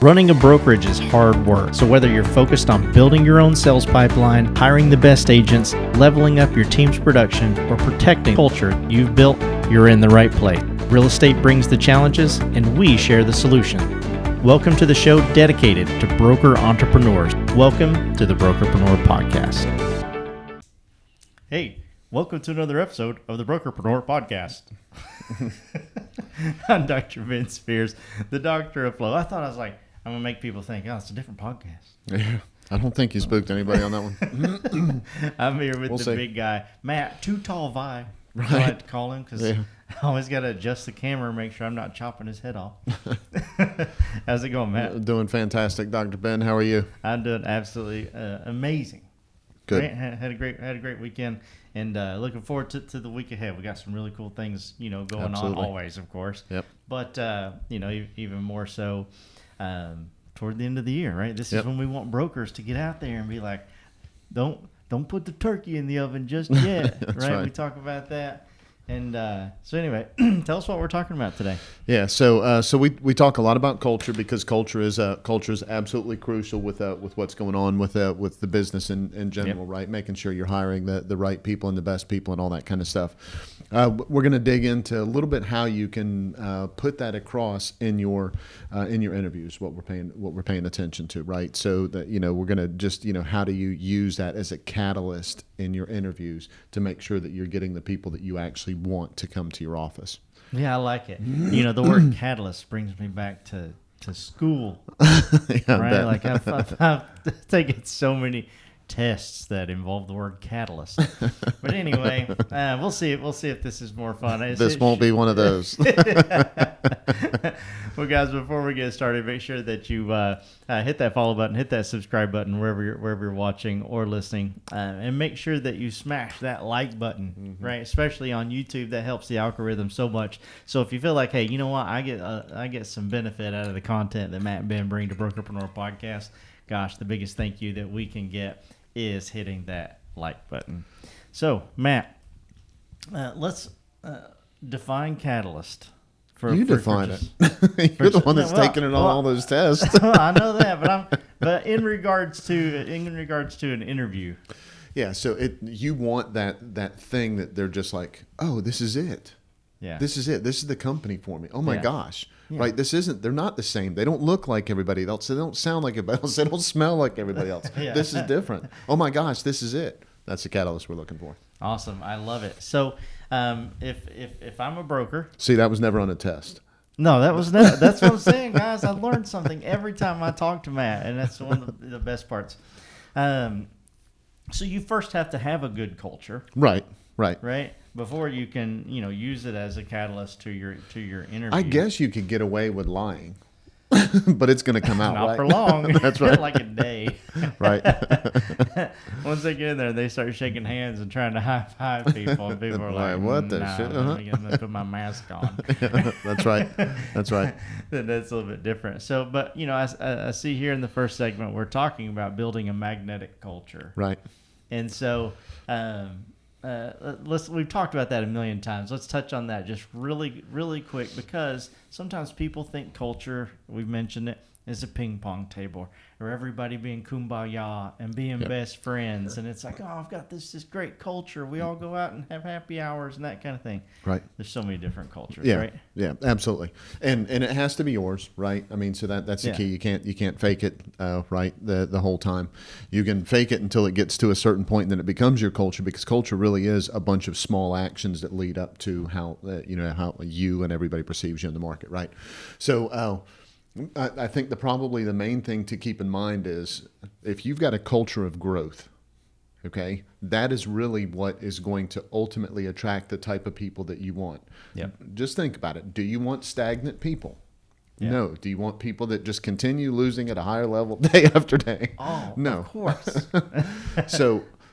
Running a brokerage is hard work, so whether you're focused on building your own sales pipeline, hiring the best agents, leveling up your team's production, or protecting culture you've built, you're in the right place. Real estate brings the challenges, and we share the solution. Welcome to the show dedicated to broker entrepreneurs. Welcome to the Brokerpreneur podcast. Hey, welcome to another episode of the Brokerpreneur podcast. I'm Dr. Vince Spears, the Doctor of Flow. I was like, I'm going to make people think, oh, it's a different podcast. Yeah, I don't think you spoke to anybody on that one. I'm here with big guy, Matt, Too Tall Vi. Right. I like to call him because I always got to adjust the camera and make sure I'm not chopping his head off. How's it going, Matt? Doing fantastic, Dr. Ben. How are you? I'm doing absolutely amazing. Good. Great. Had a great weekend, and looking forward to the week ahead. We got some really cool things, going Absolutely. on always, of course. Yep. But even more so toward the end of the year, right? This is when we want brokers to get out there and be like, don't put the turkey in the oven just yet, right? We talk about that. And so anyway, tell us what we're talking about today. Yeah, so we talk a lot about culture because culture is absolutely crucial with what's going on with the business in general, right? Making sure you're hiring the right people and the best people and all that kind of stuff. We're going to dig into a little bit how you can put that across in your interviews, what we're paying attention to, right? So that we're going to just how do you use that as a catalyst in your interviews to make sure that you're getting the people that you actually want to come to your office. Yeah, I like it. The word catalyst brings me back to school, right? Like I've taken so many tests that involve the word catalyst. But anyway, we'll see if this is more fun. This won't be one of those. Well, guys, before we get started, make sure that you hit that follow button, hit that subscribe button wherever you're watching or listening, and make sure that you smash that like button, right? Especially on YouTube, that helps the algorithm so much. So if you feel like, hey, you know what, I get some benefit out of the content that Matt and Ben bring to Brokerpreneur podcast, gosh, the biggest thank you that we can get is hitting that like button. So, Matt, let's define catalyst. Define it. You're the one that's taking it on all those tests. I know that, but in regards to an interview. Yeah, so you want that thing that they're just like, oh, this is it. Yeah. This is it. This is the company for me. Oh my gosh. Yeah. Right? They're not the same. They don't look like everybody else. They don't sound like everybody else. They don't smell like everybody else. Yeah. This is different. Oh my gosh, this is it. That's the catalyst we're looking for. Awesome. I love it. So if I'm a broker. See, that was never on a test. No, that's what I'm saying, guys. I learned something every time I talk to Matt, and that's one of the best parts. So you first have to have a good culture. Right. Before you can, use it as a catalyst to your interview. I guess you could get away with lying, but it's going to come out not right. for long. That's right. Like a day. Right. Once they get in there, they start shaking hands and trying to high five people, and people are like, "What the shit?" Let me put my mask on. That's right. Then that's a little bit different. So, but I see here in the first segment we're talking about building a magnetic culture. Right. And so. We've talked about that a million times. Let's touch on that just really, really quick, because sometimes people think culture, we've mentioned it, is a ping pong table or everybody being kumbaya and being best friends. And it's like, oh, I've got this great culture. We all go out and have happy hours and that kind of thing. Right. There's so many different cultures, right? Yeah, absolutely. And it has to be yours, right? I mean, so that's the key. You can't fake it, right, the whole time. You can fake it until it gets to a certain point, and then it becomes your culture, because culture really is a bunch of small actions that lead up to how you and everybody perceives you in the market, right? So I think probably the main thing to keep in mind is if you've got a culture of growth, okay, that is really what is going to ultimately attract the type of people that you want. Yep. Just think about it. Do you want stagnant people? Yeah. No. Do you want people that just continue losing at a higher level day after day? Oh, no. Of course.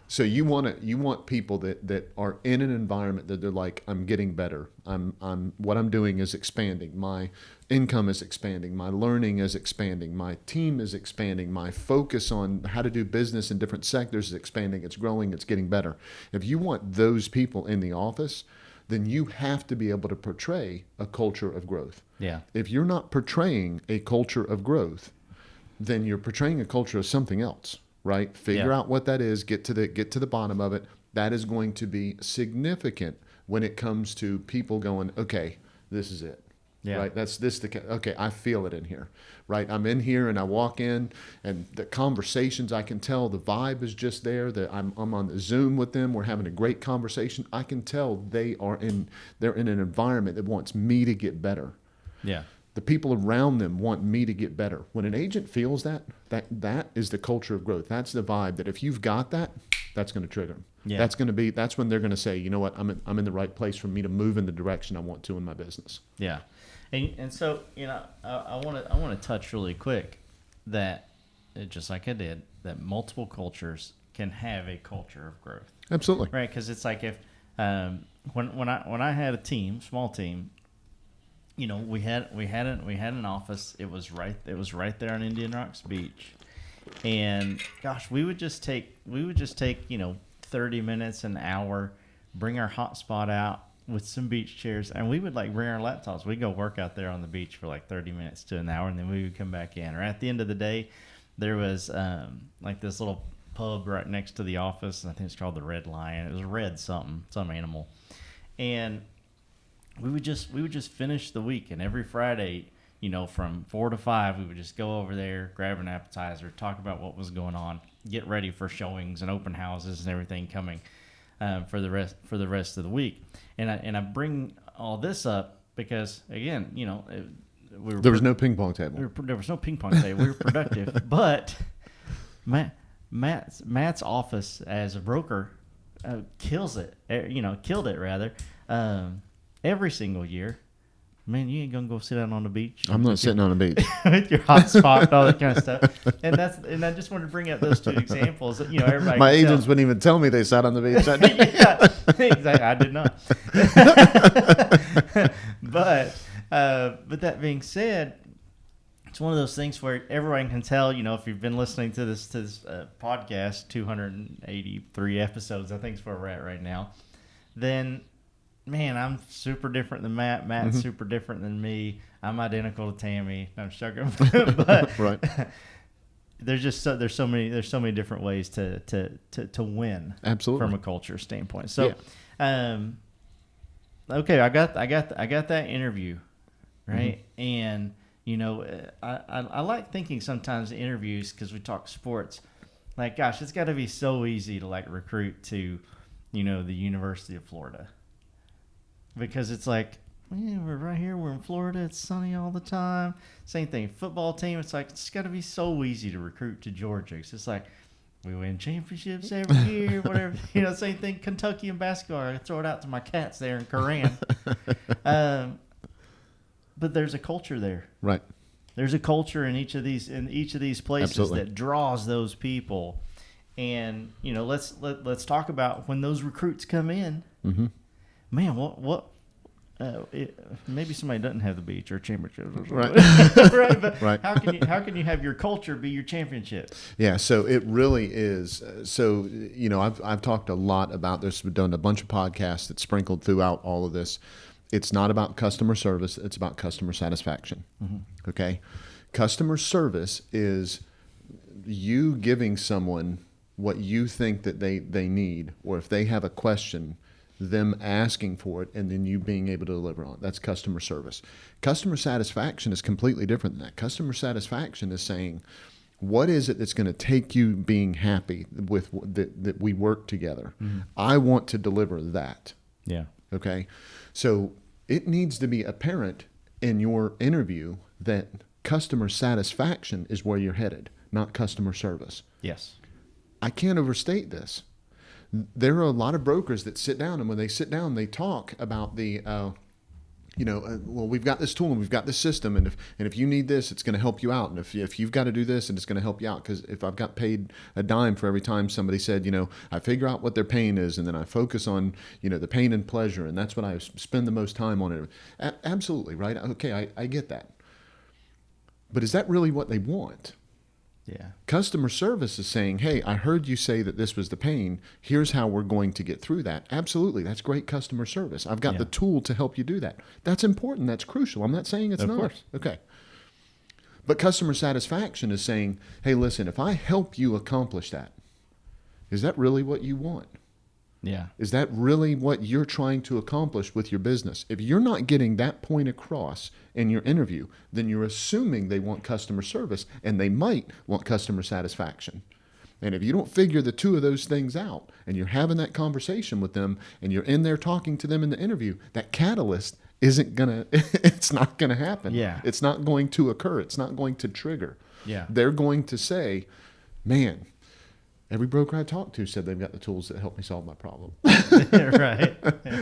So you want people that are in an environment that they're like, I'm getting better. What I'm doing is expanding. My income is expanding. My learning is expanding. My team is expanding. My focus on how to do business in different sectors is expanding. It's growing. It's getting better. If you want those people in the office, then you have to be able to portray a culture of growth. Yeah. If you're not portraying a culture of growth, then you're portraying a culture of something else, right? Figure out what that is, get to the bottom of it. That is going to be significant when it comes to people going, okay, this is it. Yeah. Right. Okay. I feel it in here. Right. I'm in here and I walk in and the conversations, I can tell the vibe is just there. That I'm on the Zoom with them. We're having a great conversation. I can tell they're in an environment that wants me to get better. Yeah. The people around them want me to get better. When an agent feels that is the culture of growth. That's the vibe that if you've got that, that's going to trigger them. Yeah. That's when they're going to say, you know what, I'm in the right place for me to move in the direction I want to in my business. Yeah. And so, I want to touch really quick that, just like I did, that multiple cultures can have a culture of growth. Absolutely. Right, because it's like if when I had a small team, we had an office. It was right there on Indian Rocks Beach, and gosh, we would just take 30 minutes, an hour, bring our hotspot out with some beach chairs, and we would bring our laptops. We'd go work out there on the beach for 30 minutes to an hour, and then we would come back in. Or at the end of the day, there was this little pub right next to the office, and I think it's called the Red Lion. It was red some animal, and we would just finish the week. And every Friday, from 4 to 5, we would just go over there, grab an appetizer, talk about what was going on, get ready for showings and open houses and everything coming for the rest of the week. And I bring all this up because, again, there was no ping pong table. There was no ping pong table. We were productive, but Matt's office as a broker killed it rather. Every single year. Man, you ain't gonna go sit out on the beach. I'm not sitting on a beach with your hot spot and all that kind of stuff. And I just wanted to bring up those two examples. Everybody. My agents wouldn't even tell me they sat on the beach. Yeah, exactly. I did not. But that being said, it's one of those things where everyone can tell. If you've been listening to this podcast, 283 episodes, I think is where we're at right now. Then, man, I'm super different than Matt. Matt's super different than me. I'm identical to Tammy. I'm joking, but right. There's so many different ways to win. Absolutely. From a culture standpoint. So, okay, I got that interview, right? And I like thinking sometimes in interviews, because we talk sports. Gosh, it's got to be so easy to recruit to, the University of Florida. Because it's we're right here. We're in Florida. It's sunny all the time. Same thing. Football team. It's got to be so easy to recruit to Georgia. It's we win championships every year. Whatever. Same thing. Kentucky and basketball. I throw it out to my cats there in Coran. But there's a culture there. Right. There's a culture in each of these places Absolutely. That draws those people. And let's talk about when those recruits come in. Mm-hmm. Man, what? Maybe somebody doesn't have the beach or championships or something. Right. Right. But right. How can you have your culture be your championship? Yeah. So it really is. So I've talked a lot about this. We've done a bunch of podcasts that sprinkled throughout all of this. It's not about customer service. It's about customer satisfaction. Mm-hmm. Okay. Customer service is you giving someone what you think that they need, or if they have a question, them asking for it, and then you being able to deliver on it. That's customer service. Customer satisfaction is completely different than that. Customer satisfaction is saying, what is it that's going to take you being happy with that we work together? Mm-hmm. I want to deliver that. Yeah. Okay. So it needs to be apparent in your interview that customer satisfaction is where you're headed, not customer service. Yes. I can't overstate this. There are a lot of brokers that sit down, and when they sit down, they talk about the, well, we've got this tool and we've got this system, and if you need this, it's going to help you out, and if you've got to do this, and it's going to help you out, because if I've got paid a dime for every time somebody said, I figure out what their pain is, and then I focus on, the pain and pleasure, and that's what I spend the most time on it. Absolutely, right? Okay, I get that. But is that really what they want? Yeah. Customer service is saying, hey, I heard you say that this was the pain. Here's how we're going to get through that. Absolutely. That's great customer service. I've got the tool to help you do that. That's important. That's crucial. I'm not saying it's not. Of course. Okay. But customer satisfaction is saying, hey, listen, if I help you accomplish that, is that really what you want? Yeah. Is that really what you're trying to accomplish with your business? If you're not getting that point across in your interview, then you're assuming they want customer service, and they might want customer satisfaction. And if you don't figure the two of those things out, and you're having that conversation with them, and you're in there talking to them in the interview, that catalyst it's not gonna happen. Yeah. It's not going to occur. It's not going to trigger. Yeah. They're going to say, man, every broker I talked to said they've got the tools that help me solve my problem. Right.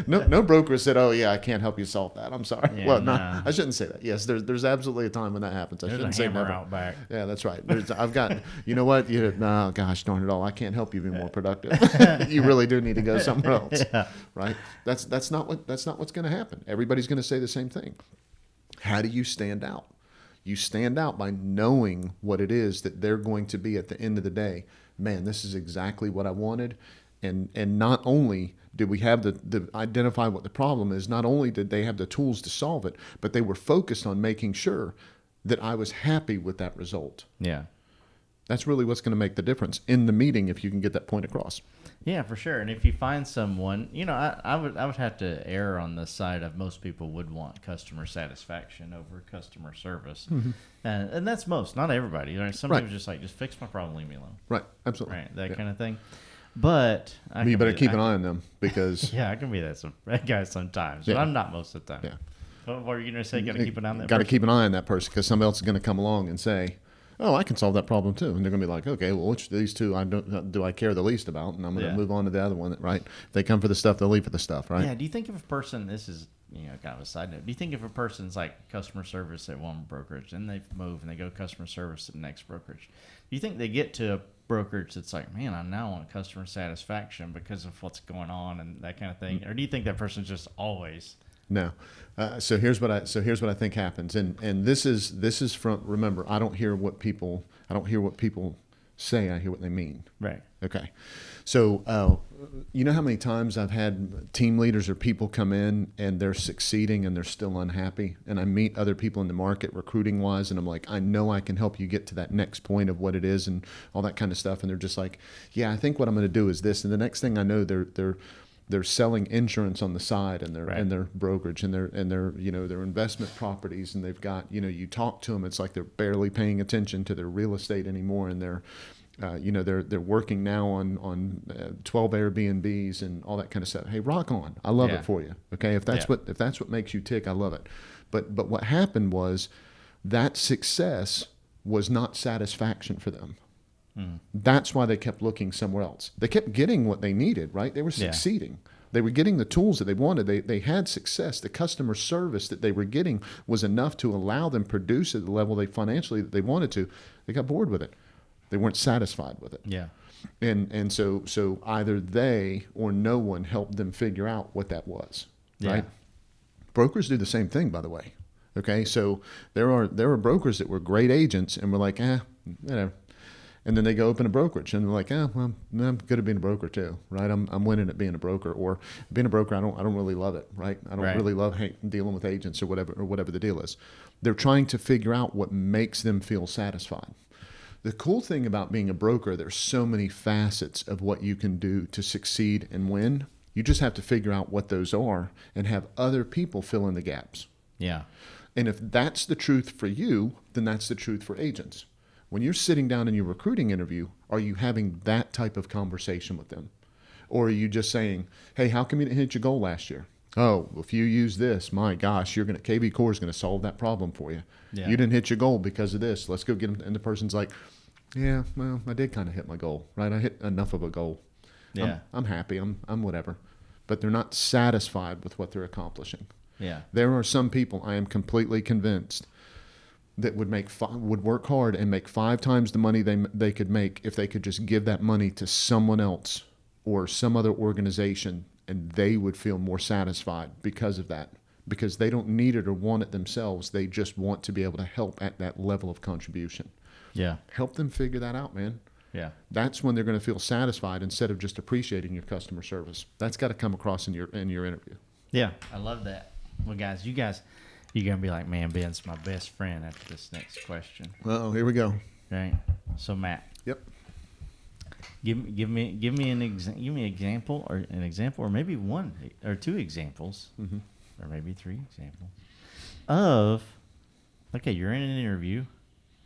No broker said, oh, yeah, I can't help you solve that. I'm sorry. Yeah, well, no, I shouldn't say that. Yes, there's absolutely a time when that happens. I There's shouldn't a say hammer never. out back. Yeah, that's right. I've got, you know what? No, gosh, darn it all. I can't help you be more productive. You really do need to go somewhere else. Yeah. Right? That's not what's going to happen. Everybody's going to say the same thing. How do you stand out? You stand out by knowing what it is that they're going to be at the end of the day. Man, this is exactly what I wanted. And not only did we have the identify what the problem is, not only did they have the tools to solve it, but they were focused on making sure that I was happy with that result. Yeah. That's really what's going to make the difference in the meeting if you can get that point across. Yeah, for sure. And if you find someone, I would have to err on the side of most people would want customer satisfaction over customer service. Mm-hmm. And that's most, not everybody. Some people just just fix my problem, leave me alone. Right, absolutely. Right, that kind of thing. But you better keep an eye on them because... Yeah, I can be that guy sometimes, but I'm not most of the time. Yeah. What were you going to say? Got to keep an eye on that Got to keep an eye on that person because somebody else is going to come along and say, oh, I can solve that problem too. And they're going to be like, okay, well, which of these two do I care the least about? And I'm going to move on to the other one, right? If they come for the stuff, they'll leave for the stuff, right? Yeah, do you think if a person, this is kind of a side note, do you think if a person's like customer service at one brokerage and they move and they go customer service at the next brokerage, do you think they get to a brokerage that's like, man, I now want customer satisfaction because of what's going on and that kind of thing? Or do you think that person's just always... No. So here's what I think happens, and this is from, remember, I don't hear what people say. I hear what they mean. Right. Okay. So you know how many times I've had team leaders or people come in and they're succeeding and they're still unhappy, and I meet other people in the market recruiting wise, and I'm like, I know I can help you get to that next point of what it is and all that kind of stuff, and they're just like, yeah, I think what I'm going to do is this, and the next thing I know, they're selling insurance on the side, and their brokerage and their their investment properties, and they've got, you talk to them, it's like they're barely paying attention to their real estate anymore, and they're working now on 12 Airbnbs and all that kind of stuff. Hey, rock on! I love it for you. Okay, if that's what makes you tick, I love it. But what happened was that success was not satisfaction for them. That's why they kept looking somewhere else. They kept getting what they needed, right? They were succeeding. They were getting the tools that they wanted. They had success. The customer service that they were getting was enough to allow them produce at the level financially that they wanted to. They got bored with it. They weren't satisfied with it. Yeah. And so either they or no one helped them figure out what that was, right? Brokers do the same thing, by the way. Okay, so there are brokers that were great agents and were like, whatever. And then they go open a brokerage and they're like, well, I'm good at being a broker too, right? I'm winning at being a broker, or being a broker, I don't really love it, right? I don't really love dealing with agents or whatever the deal is. They're trying to figure out what makes them feel satisfied. The cool thing about being a broker, there's so many facets of what you can do to succeed and win. You just have to figure out what those are and have other people fill in the gaps. Yeah. And if that's the truth for you, then that's the truth for agents. When you're sitting down in your recruiting interview, are you having that type of conversation with them? Or are you just saying, hey, how come you didn't hit your goal last year? Oh, if you use this, my gosh, KV Core is going to solve that problem for you. Yeah. You didn't hit your goal because of this. Let's go get them. And the person's like, yeah, well, I did kind of hit my goal, right? I hit enough of a goal. Yeah. I'm happy. I'm whatever. But they're not satisfied with what they're accomplishing. Yeah. There are some people, I am completely convinced, that would work hard and make 5 times the money they could make if they could just give that money to someone else or some other organization, and they would feel more satisfied because of that, because they don't need it or want it themselves. They just want to be able to help at that level of contribution. Yeah. Help them figure that out, man. Yeah. That's when they're going to feel satisfied instead of just appreciating your customer service. That's got to come across in your interview. Yeah, I love that. Well, guys, you're gonna be like, man, Ben's my best friend after this next question. Oh, here we go. Right. So, Matt. Yep. Give me an example, or maybe one or two examples, or maybe three examples of. Okay, you're in an interview,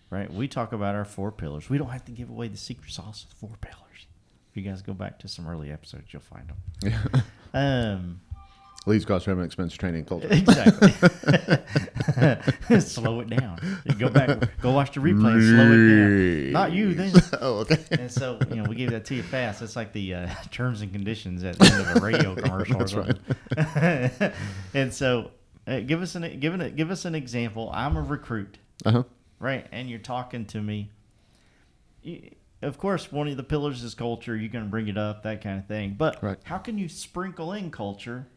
right? We talk about our 4 pillars. We don't have to give away the secret sauce of the 4 pillars. If you guys go back to some early episodes, you'll find them. Yeah. Leads, cost, revenue, expense, training, culture. Exactly. Slow it down. You go back, go watch the replay and slow it down. Not you, then. Oh, okay. And so, we gave that to you fast. It's like the terms and conditions at the end of a radio commercial. That's right. And so, give us an example. I'm a recruit, right? And you're talking to me. Of course, one of the pillars is culture. You're going to bring it up, that kind of thing. But how can you sprinkle in culture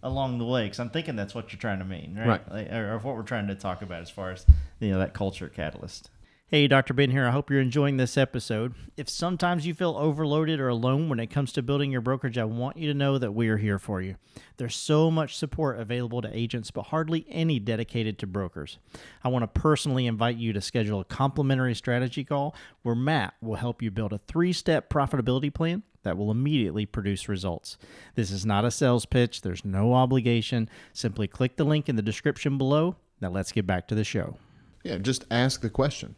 along the way? Because I'm thinking that's what you're trying to mean, right? Or what we're trying to talk about as far as that culture catalyst. Hey, Dr. Ben here. I hope you're enjoying this episode. If sometimes you feel overloaded or alone when it comes to building your brokerage, I want you to know that we are here for you. There's so much support available to agents, but hardly any dedicated to brokers. I want to personally invite you to schedule a complimentary strategy call where Matt will help you build a 3-step profitability plan that will immediately produce results. This is not a sales pitch. There's no obligation. Simply click the link in the description below. Now let's get back to the show. Yeah, just ask the question.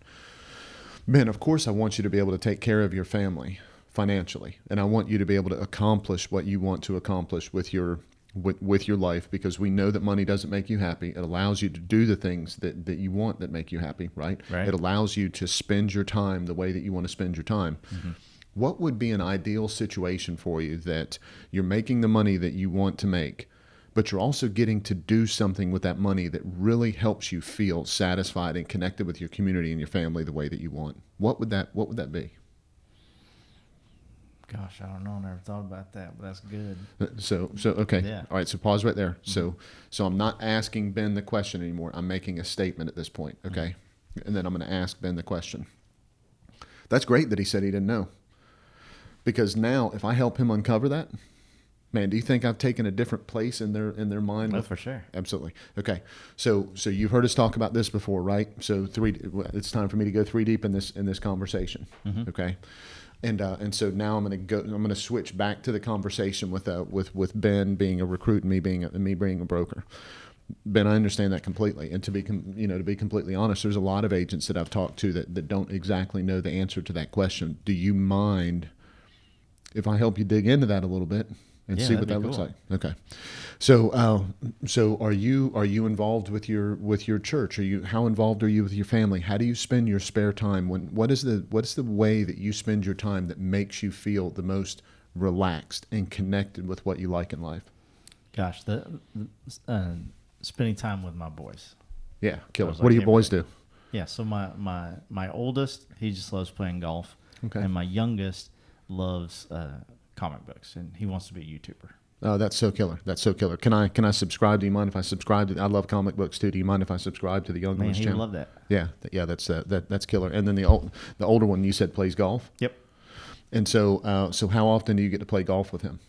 Ben, of course I want you to be able to take care of your family financially, and I want you to be able to accomplish what you want to accomplish with your life, because we know that money doesn't make you happy. It allows you to do the things that you want that make you happy, right? It allows you to spend your time the way that you want to spend your time. What would be an ideal situation for you that you're making the money that you want to make, but you're also getting to do something with that money that really helps you feel satisfied and connected with your community and your family the way that you want? What would that be? Gosh, I don't know. I never thought about that, but that's good. So okay. Yeah. All right. So pause right there. So I'm not asking Ben the question anymore. I'm making a statement at this point. Okay. And then I'm going to ask Ben the question. That's great that he said he didn't know, because now if I help him uncover that, man, do you think I've taken a different place in their mind? Oh, for sure. Absolutely. Okay. So you've heard us talk about this before, right? So it's time for me to go 3 deep in this conversation. Okay. And so now I'm going to switch back to the conversation with Ben being a recruit and me being a broker. Ben, I understand that completely. And to be completely honest, there's a lot of agents that I've talked to that don't exactly know the answer to that question. Do you mind if I help you dig into that a little bit and see what that looks like? Okay. So are you involved with your church? How involved are you with your family? How do you spend your spare time? What is the way that you spend your time that makes you feel the most relaxed and connected with what you like in life? Gosh, spending time with my boys. Yeah, killer. What do your boys do? Yeah, so my oldest, he just loves playing golf. Okay. And my youngest loves comic books, and he wants to be a YouTuber. Oh, that's so killer. That's so killer. Can I subscribe? Do you mind if I subscribe to? I love comic books too. Do you mind if I subscribe to the young one's channel? Man, he would love that. Yeah. That's killer. And then the older one, you said, plays golf. Yep. And so how often do you get to play golf with him?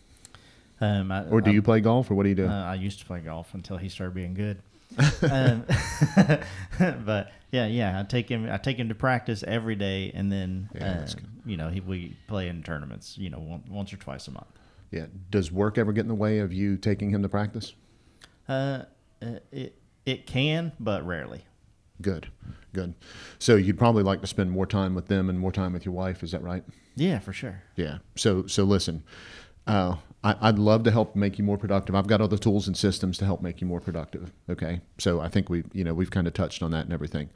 Or do you play golf, or what do you do? I used to play golf until he started being good. But I take him to practice every day, and then we play in tournaments, once or twice a month. Yeah. Does work ever get in the way of you taking him to practice? It can, but rarely. Good. So you'd probably like to spend more time with them and more time with your wife. Is that right? Yeah, for sure. Yeah. So listen, I'd love to help make you more productive. I've got other tools and systems to help make you more productive. Okay. So I think we've kind of touched on that and everything.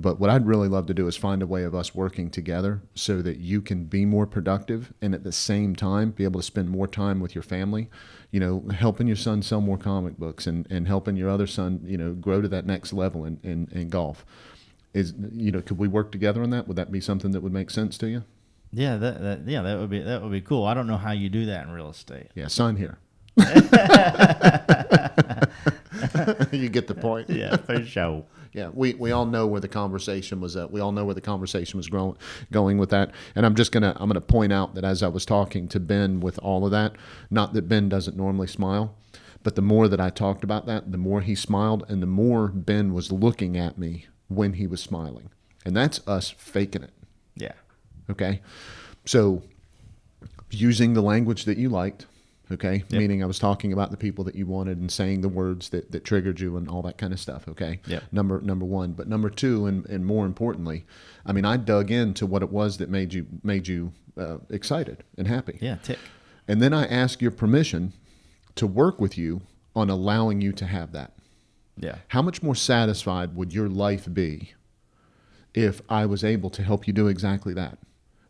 But what I'd really love to do is find a way of us working together so that you can be more productive and at the same time be able to spend more time with your family, helping your son sell more comic books and helping your other son, grow to that next level in golf. Could we work together on that? Would that be something that would make sense to you? Yeah, that would be cool. I don't know how you do that in real estate. Yeah, sign here. You get the point. Yeah, for sure. Yeah, we all know where the conversation was at. We all know where the conversation was going with that. And I'm gonna point out that as I was talking to Ben with all of that, not that Ben doesn't normally smile, but the more that I talked about that, the more he smiled, and the more Ben was looking at me when he was smiling. And that's us faking it. Yeah. Okay. So using the language that you liked, okay, yep. Meaning I was talking about the people that you wanted and saying the words that triggered you and all that kind of stuff, okay? Yep. Number one. But number two, and more importantly, I mean, I dug into what it was that made you excited and happy. Yeah, tick. And then I asked your permission to work with you on allowing you to have that. Yeah. How much more satisfied would your life be if I was able to help you do exactly that?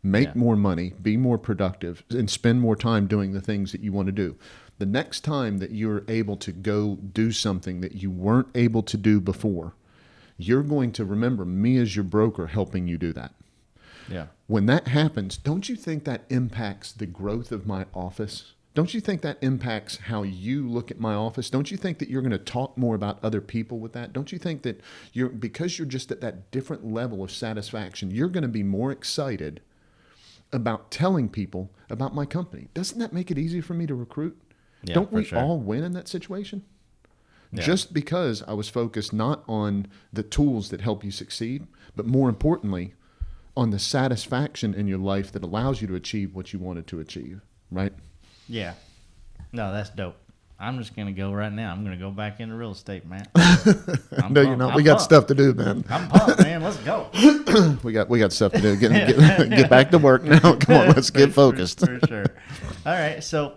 Make more money, be more productive, and spend more time doing the things that you want to do. The next time that you're able to go do something that you weren't able to do before, you're going to remember me as your broker helping you do that. Yeah. When that happens, don't you think that impacts the growth of my office? Don't you think that impacts how you look at my office? Don't you think that you're going to talk more about other people with that? Don't you think that because you're just at that different level of satisfaction, you're going to be more excited about telling people about my company? Doesn't that make it easier for me to recruit? Yeah, Don't we sure. all win in that situation? Yeah. Just because I was focused not on the tools that help you succeed, but more importantly, on the satisfaction in your life that allows you to achieve what you wanted to achieve, right? Yeah. No, that's dope. I'm just going to go right now. I'm going to go back into real estate, man. No, you're not. We got stuff to do, man. I'm pumped, man. Let's go. We got stuff to do. Get back to work now. Come on, let's get focused. For sure. All right. So,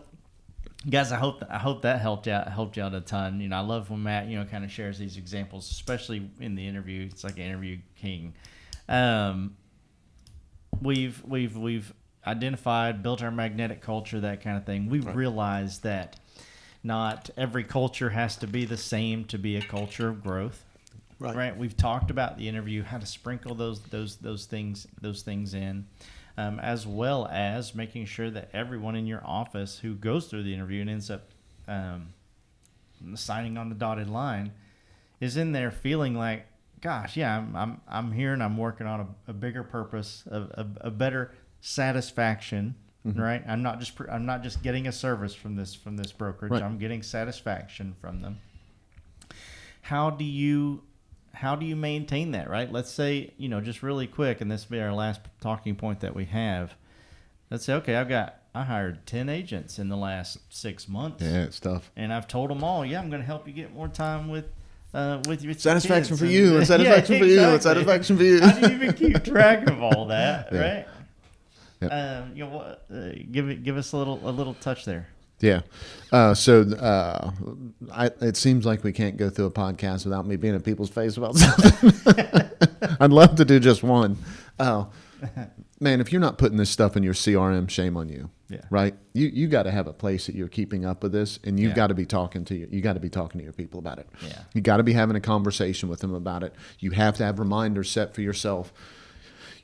guys, I hope that helped you out a ton. You know, I love when Matt, kind of shares these examples, especially in the interview. It's like an interview king. We've identified, built our magnetic culture, that kind of thing. We've realized that not every culture has to be the same to be a culture of growth. Right. We've talked about the interview, how to sprinkle those things in, as well as making sure that everyone in your office who goes through the interview and ends up signing on the dotted line is in there feeling like, gosh, yeah, I'm here and I'm working on a bigger purpose, a better satisfaction. Mm-hmm. Right. I'm not just getting a service from this brokerage. Right. I'm getting satisfaction from them. How do you maintain that? Right. Let's say, just really quick, and this will be our last talking point that we have. Let's say, okay, I hired 10 agents in the last 6 months. Yeah, it's tough. And I've told them all, I'm going to help you get more time with your satisfaction kids. For you, and satisfaction for you, and satisfaction for you. How do you even keep track of all that? Yeah. Right. Yep. Give us a little touch there. Yeah. It seems like we can't go through a podcast without me being in people's face about something. I'd love to do just one. Man, if you're not putting this stuff in your CRM, shame on you. Yeah. Right. You got to have a place that you're keeping up with this, and you've got to be talking to you got to be talking to your people about it. Yeah. You got to be having a conversation with them about it. You have to have reminders set for yourself.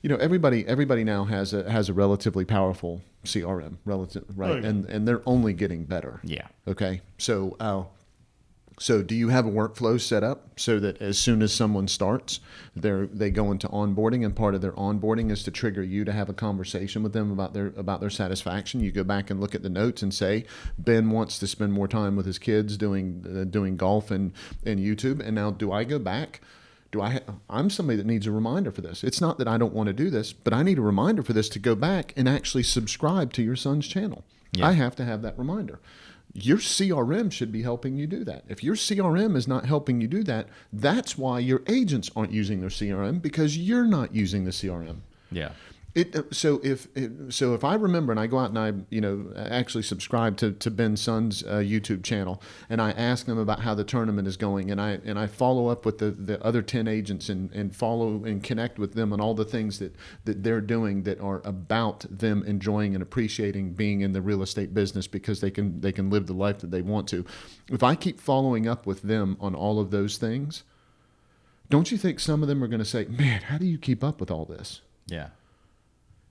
Everybody now has a relatively powerful CRM, right? Oh, yeah. And they're only getting better. Yeah. Okay. So do you have a workflow set up so that as soon as someone starts, they go into onboarding, and part of their onboarding is to trigger you to have a conversation with them about their satisfaction? You go back and look at the notes and say, Ben wants to spend more time with his kids doing golf and YouTube. And now, do I go back? I'm somebody that needs a reminder for this. It's not that I don't want to do this, but I need a reminder for this to go back and actually subscribe to your son's channel. Yeah. I have to have that reminder. Your CRM should be helping you do that. If your CRM is not helping you do that, that's why your agents aren't using their CRM, because you're not using the CRM. Yeah. So if I remember and I go out and I actually subscribe to Ben's son's YouTube channel, and I ask them about how the tournament is going, and I follow up with the other 10 agents and follow and connect with them on all the things that they're doing that are about them enjoying and appreciating being in the real estate business, because they can live the life that they want to. If I keep following up with them on all of those things, don't you think some of them are going to say, man, how do you keep up with all this? Yeah.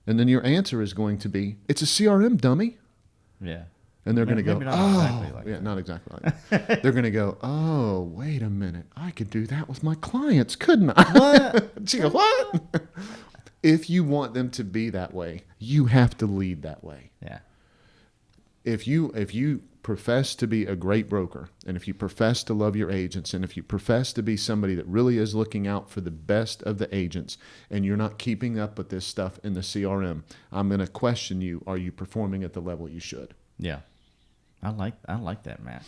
And then your answer is going to be, it's a CRM, dummy. Yeah. And they're going to go, Maybe not oh, exactly like yeah, that. not exactly like that. They're going to go, oh, wait a minute. I could do that with my clients, couldn't I? What? She goes, what? If you want them to be that way, you have to lead that way. Yeah. If you profess to be a great broker, and if you profess to love your agents, and if you profess to be somebody that really is looking out for the best of the agents, and you're not keeping up with this stuff in the CRM, I'm going to question you. Are you performing at the level you should? Yeah. I like that, Matt.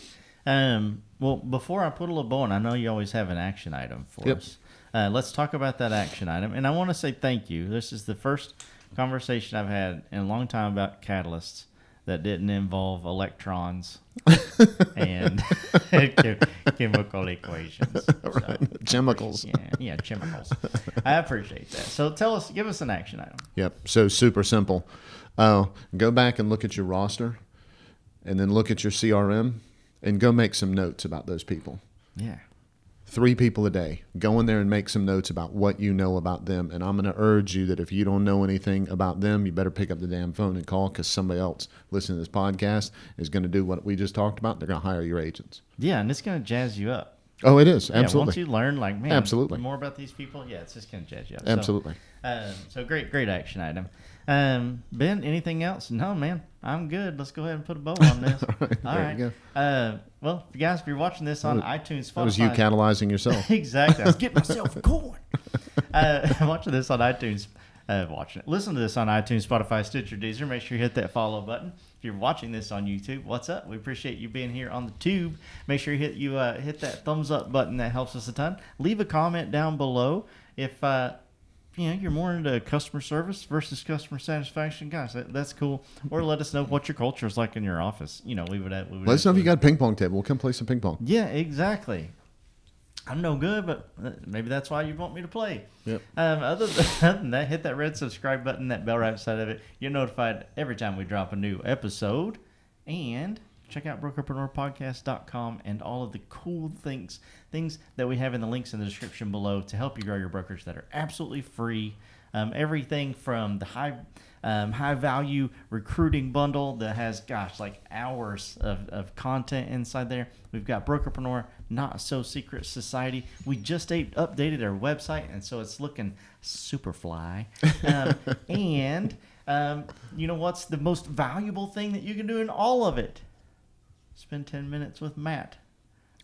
Well, before I put a little bow on, I know you always have an action item for us. Let's talk about that action item. And I want to say thank you. This is the first conversation I've had in a long time about catalysts that didn't involve electrons and chemical equations. Right. So, chemicals. Yeah, chemicals. I appreciate that. So give us an action item. Yep. So super simple. Go back and look at your roster, and then look at your CRM, and go make some notes about those people. Yeah. 3 people a day. Go in there and make some notes about what you know about them. And I'm going to urge you that if you don't know anything about them, you better pick up the damn phone and call, because somebody else listening to this podcast is going to do what we just talked about. They're going to hire your agents. Yeah, and it's going to jazz you up. Oh, it is. Yeah, Absolutely. once you learn, like, man, absolutely, more about these people, yeah, it's just going to jazz you up. Absolutely. So great action item. Ben, anything else? No, man, I'm good. Let's go ahead and put a bow on this. All right. You go. Well, guys, if you're watching this on iTunes, Spotify. That was you catalyzing yourself. Exactly. I was getting myself going. Watching this on iTunes. Listen to this on iTunes, Spotify, Stitcher, Deezer. Make sure you hit that follow button. If you're watching this on YouTube, what's up? We appreciate you being here on the tube. Make sure you hit that thumbs up button. That helps us a ton. Leave a comment down below if you're more into customer service versus customer satisfaction, guys. That's cool. Or let us know what your culture is like in your office. We would let us know if you got a ping pong table. We'll come play some ping pong. Yeah, exactly. I'm no good, but maybe that's why you want me to play. Yep. Other than that, hit that red subscribe button, that bell right beside of it. You're notified every time we drop a new episode. And check out brokerpreneurpodcast.com and all of the cool things that we have in the links in the description below to help you grow your brokerage that are absolutely free. Everything from the high value recruiting bundle that has, like hours of content inside there. We've got Brokerpreneur, Not So Secret Society. We just updated our website, and so it's looking super fly. And you know what's the most valuable thing that you can do in all of it? Spend 10 minutes with Matt.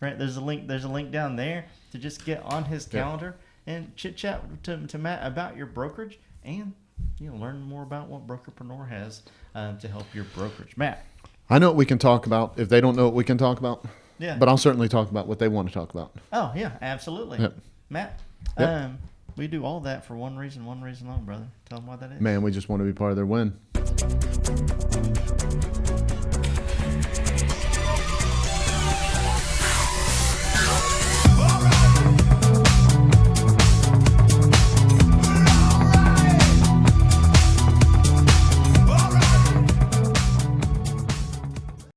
Right? There's a link down there to just get on his calendar and chit chat to Matt about your brokerage, and learn more about what Brokerpreneur has to help your brokerage. Matt, I know what we can talk about. If they don't know what we can talk about, but I'll certainly talk about what they want to talk about. Oh yeah, absolutely. Yep. Matt, we do all that for one reason alone, brother. Tell them why that is. Man, we just want to be part of their win.